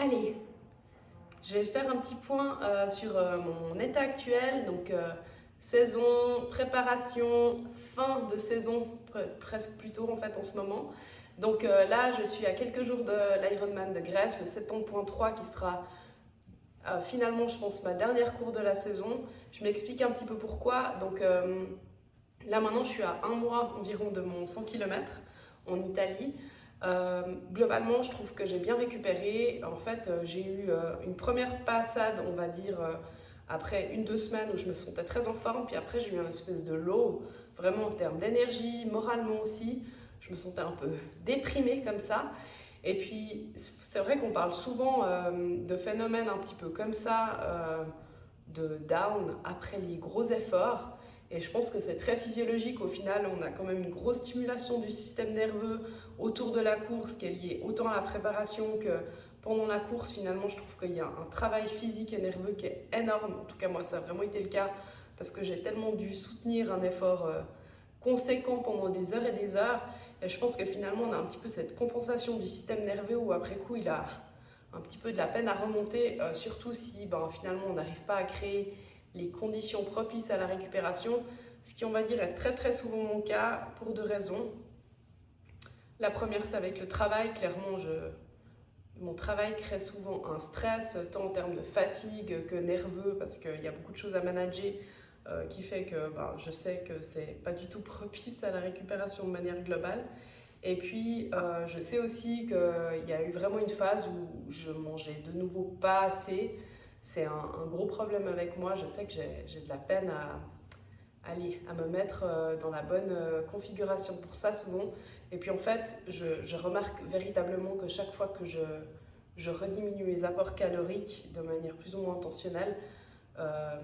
Allez, je vais faire un petit point sur mon état actuel. Donc, saison, préparation, fin de saison, presque plutôt en fait en ce moment. Donc là, je suis à quelques jours de l'Ironman de Grèce, le 70.3 qui sera finalement, je pense, ma dernière course de la saison. Je m'explique un petit peu pourquoi. Donc là maintenant, je suis à un mois environ de mon 100 km en Italie. Globalement, je trouve que j'ai bien récupéré. En fait, j'ai eu une première passade, on va dire, après 1-2 semaines où je me sentais très en forme. Puis après, j'ai eu une espèce de low, vraiment en termes d'énergie, moralement aussi. Je me sentais un peu déprimée comme ça. Et puis, c'est vrai qu'on parle souvent de phénomènes un petit peu comme ça, de down après les gros efforts. Et je pense que c'est très physiologique. Au final, on a quand même une grosse stimulation du système nerveux autour de la course qui est liée autant à la préparation que pendant la course. Finalement, je trouve qu'il y a un travail physique et nerveux qui est énorme. En tout cas, moi, ça a vraiment été le cas parce que j'ai tellement dû soutenir un effort conséquent pendant des heures et des heures. Et je pense que finalement, on a un petit peu cette compensation du système nerveux où après coup, il a un petit peu de la peine à remonter, surtout si finalement on n'arrive pas à créer les conditions propices à la récupération, ce qui on va dire est très très souvent mon cas pour 2 raisons. La première, c'est avec le travail. Clairement, mon travail crée souvent un stress, tant en termes de fatigue que nerveux, parce qu'il y a beaucoup de choses à manager qui fait que je sais que c'est pas du tout propice à la récupération de manière globale. Et puis, je sais aussi qu'il y a eu vraiment une phase où je mangeais de nouveau pas assez. C'est un gros problème avec moi. Je sais que j'ai de la peine à me mettre dans la bonne configuration pour ça souvent. Et puis en fait, je remarque véritablement que chaque fois que je rediminue mes apports caloriques de manière plus ou moins intentionnelle, euh,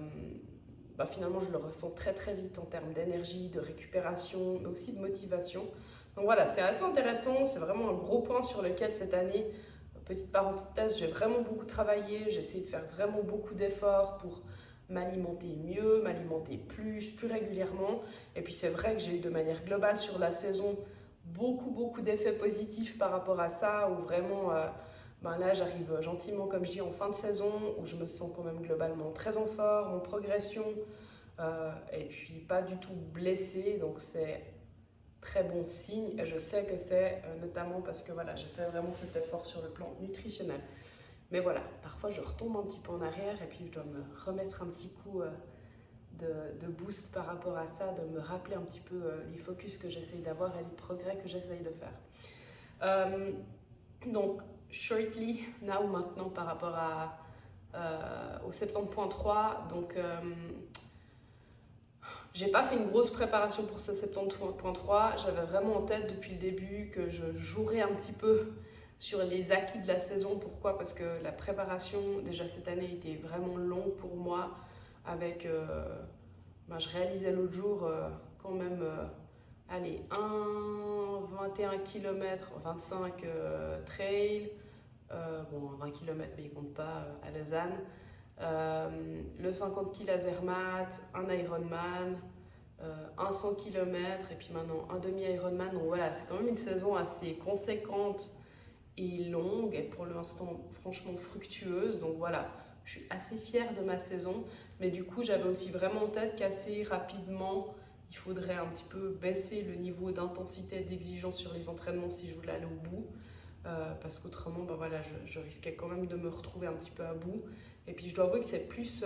finalement je le ressens très très vite en termes d'énergie, de récupération, mais aussi de motivation. Donc voilà, c'est assez intéressant, c'est vraiment un gros point sur lequel cette année, petite parenthèse, j'ai vraiment beaucoup travaillé, j'ai essayé de faire vraiment beaucoup d'efforts pour m'alimenter mieux, m'alimenter plus régulièrement. Et puis c'est vrai que j'ai eu de manière globale sur la saison beaucoup d'effets positifs par rapport à ça, où vraiment là j'arrive gentiment, comme je dis, en fin de saison, où je me sens quand même globalement très en forme, en progression, et puis pas du tout blessée, donc c'est très bon signe. Et je sais que c'est notamment parce que voilà, j'ai fait vraiment cet effort sur le plan nutritionnel. Mais voilà, parfois je retombe un petit peu en arrière et puis je dois me remettre un petit coup de boost par rapport à ça, de me rappeler un petit peu les focus que j'essaye d'avoir et les progrès que j'essaye de faire. Donc, shortly, now, maintenant, par rapport au 70.3, donc j'ai pas fait une grosse préparation pour ce 70.3. J'avais vraiment en tête depuis le début que je jouerais un petit peu sur les acquis de la saison. Pourquoi? Parce que la préparation, déjà cette année, était vraiment longue pour moi. Avec, je réalisais l'autre jour quand même, allez, 21 km, 25 trail, 20 km, mais il compte pas à Lausanne. Le 50 km à Zermatt, un Ironman, un 100 km et puis maintenant un demi-Ironman. Donc voilà, c'est quand même une saison assez conséquente et longue et pour l'instant franchement fructueuse. Donc voilà, je suis assez fière de ma saison. Mais du coup, j'avais aussi vraiment en tête qu'assez rapidement, il faudrait un petit peu baisser le niveau d'intensité et d'exigence sur les entraînements si je voulais aller au bout. Parce qu'autrement, je risquais quand même de me retrouver un petit peu à bout. Et puis je dois avouer que c'est plus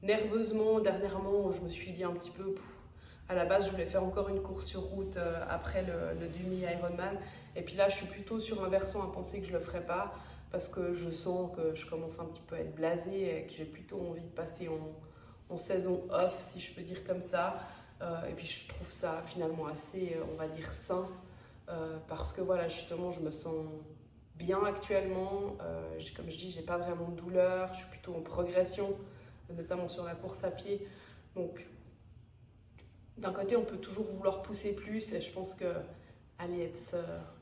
nerveusement, dernièrement, où je me suis dit un petit peu, à la base je voulais faire encore une course sur route après le demi-Ironman. Et puis là je suis plutôt sur un versant à penser que je le ferai pas, parce que je sens que je commence un petit peu à être blasée et que j'ai plutôt envie de passer en saison off, si je peux dire comme ça. Et puis je trouve ça finalement assez, on va dire, sain. Parce que voilà, justement, je me sens bien actuellement. Comme je dis, j'ai pas vraiment de douleur. Je suis plutôt en progression, notamment sur la course à pied. Donc, d'un côté, on peut toujours vouloir pousser plus. Et je pense que aller être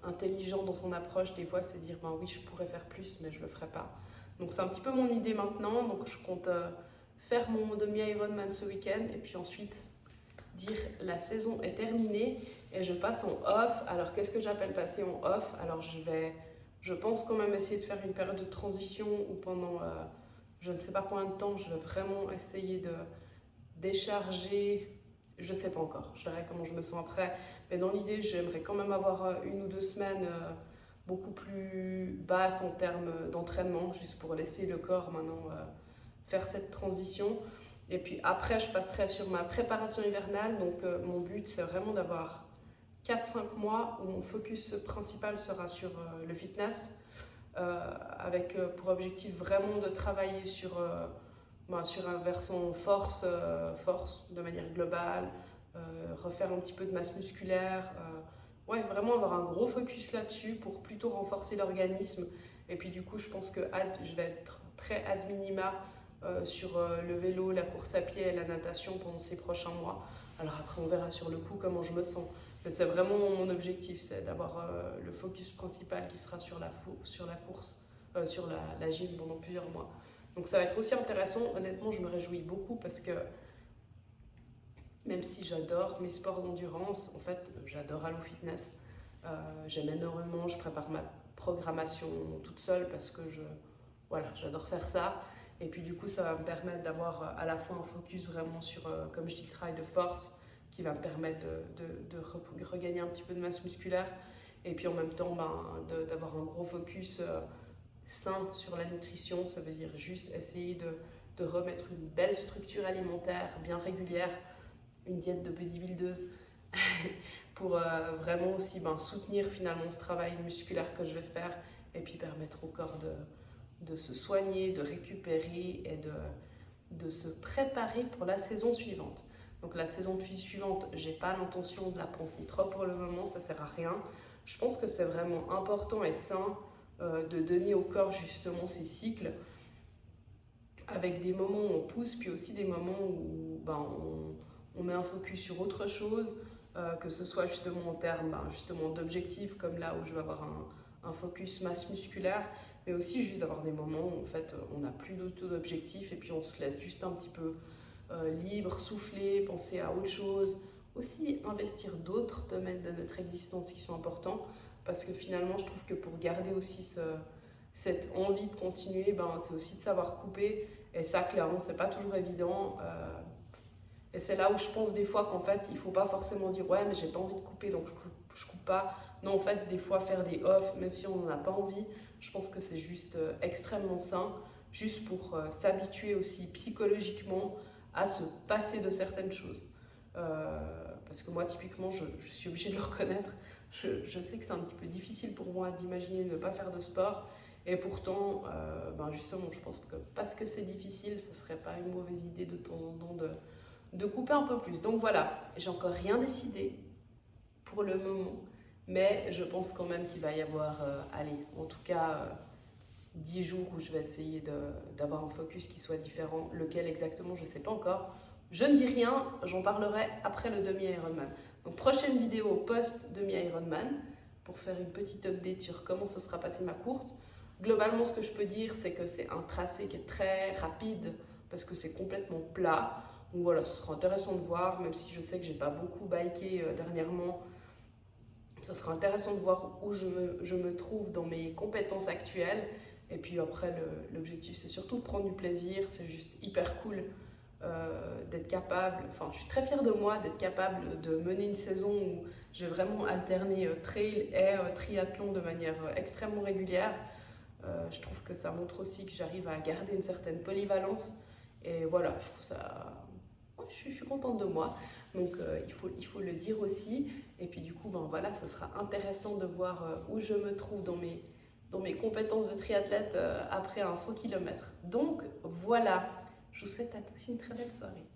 intelligent dans son approche, des fois, c'est dire ben oui, je pourrais faire plus, mais je le ferai pas. Donc, c'est un petit peu mon idée maintenant. Donc, je compte faire mon demi-Ironman ce week-end. Et puis ensuite, dire la saison est terminée et je passe en off. Alors qu'est-ce que j'appelle passer en off? Alors je vais Je pense quand même essayer de faire une période de transition où pendant je ne sais pas combien de temps, je vais vraiment essayer de décharger. Je ne sais pas encore, je verrai comment je me sens après. Mais dans l'idée, j'aimerais quand même avoir 1 ou 2 semaines beaucoup plus basses en termes d'entraînement, juste pour laisser le corps maintenant faire cette transition. Et puis après, je passerai sur ma préparation hivernale. Donc mon but, c'est vraiment d'avoir 4-5 mois où mon focus principal sera sur le fitness, avec pour objectif vraiment de travailler sur un versant force, force de manière globale, refaire un petit peu de masse musculaire, ouais, vraiment avoir un gros focus là-dessus pour plutôt renforcer l'organisme. Et puis du coup, je pense que je vais être très ad minima sur le vélo, la course à pied et la natation pendant ces prochains mois. Alors après, on verra sur le coup comment je me sens. Mais c'est vraiment mon objectif, c'est d'avoir le focus principal qui sera sur la course, sur la gym pendant plusieurs mois. Donc ça va être aussi intéressant. Honnêtement, je me réjouis beaucoup parce que même si j'adore mes sports d'endurance, en fait, j'adore Allo Fitness. J'aime énormément, je prépare ma programmation toute seule parce que voilà, j'adore faire ça. Et puis du coup, ça va me permettre d'avoir à la fois un focus vraiment sur, comme je dis, le travail de force qui va me permettre de regagner un petit peu de masse musculaire. Et puis en même temps, d'avoir un gros focus sain sur la nutrition. Ça veut dire juste essayer de remettre une belle structure alimentaire bien régulière, une diète de bodybuildeuse pour vraiment aussi soutenir finalement ce travail musculaire que je vais faire et puis permettre au corps de se soigner, de récupérer et de se préparer pour la saison suivante. Donc la saison suivante, j'ai pas l'intention de la penser trop pour le moment, ça sert à rien. Je pense que c'est vraiment important et sain de donner au corps justement ces cycles avec des moments où on pousse, puis aussi des moments où on met un focus sur autre chose, que ce soit justement en termes justement d'objectifs, comme là où je vais avoir un focus masse musculaire, mais aussi juste d'avoir des moments où en fait on n'a plus d'autres d'objectifs et puis on se laisse juste un petit peu libre, souffler, penser à autre chose, aussi investir d'autres domaines de notre existence qui sont importants, parce que finalement je trouve que pour garder aussi cette envie de continuer, c'est aussi de savoir couper, et ça clairement c'est pas toujours évident. Et c'est là où je pense des fois qu'en fait, il ne faut pas forcément se dire ouais, mais j'ai pas envie de couper donc je coupe pas. Non, en fait, des fois, faire des off, même si on n'en a pas envie, je pense que c'est juste extrêmement sain, juste pour s'habituer aussi psychologiquement à se passer de certaines choses. Parce que moi, typiquement, je suis obligée de le reconnaître. Je sais que c'est un petit peu difficile pour moi d'imaginer ne pas faire de sport. Et pourtant, justement, je pense que parce que c'est difficile, ce ne serait pas une mauvaise idée de temps en temps de couper un peu plus. Donc voilà, j'ai encore rien décidé pour le moment, mais je pense quand même qu'il va y avoir, en tout cas 10 jours où je vais essayer d'avoir un focus qui soit différent. Lequel exactement, je ne sais pas encore. Je ne dis rien, j'en parlerai après le demi-Ironman. Donc prochaine vidéo post-demi-Ironman pour faire une petite update sur comment se sera passée ma course. Globalement, ce que je peux dire, c'est que c'est un tracé qui est très rapide parce que c'est complètement plat. Donc voilà, ce sera intéressant de voir, même si je sais que j'ai pas beaucoup biké dernièrement. Ce sera intéressant de voir où je me trouve dans mes compétences actuelles. Et puis après, l'objectif, c'est surtout de prendre du plaisir. C'est juste hyper cool d'être capable, je suis très fière de moi d'être capable de mener une saison où j'ai vraiment alterné trail et triathlon de manière extrêmement régulière. Je trouve que ça montre aussi que j'arrive à garder une certaine polyvalence. Et voilà, je trouve ça... Je suis contente de moi, donc il faut le dire aussi. Et puis du coup, voilà, ça sera intéressant de voir où je me trouve dans mes compétences de triathlète après un 100 km. Donc voilà, je vous souhaite à tous une très belle soirée.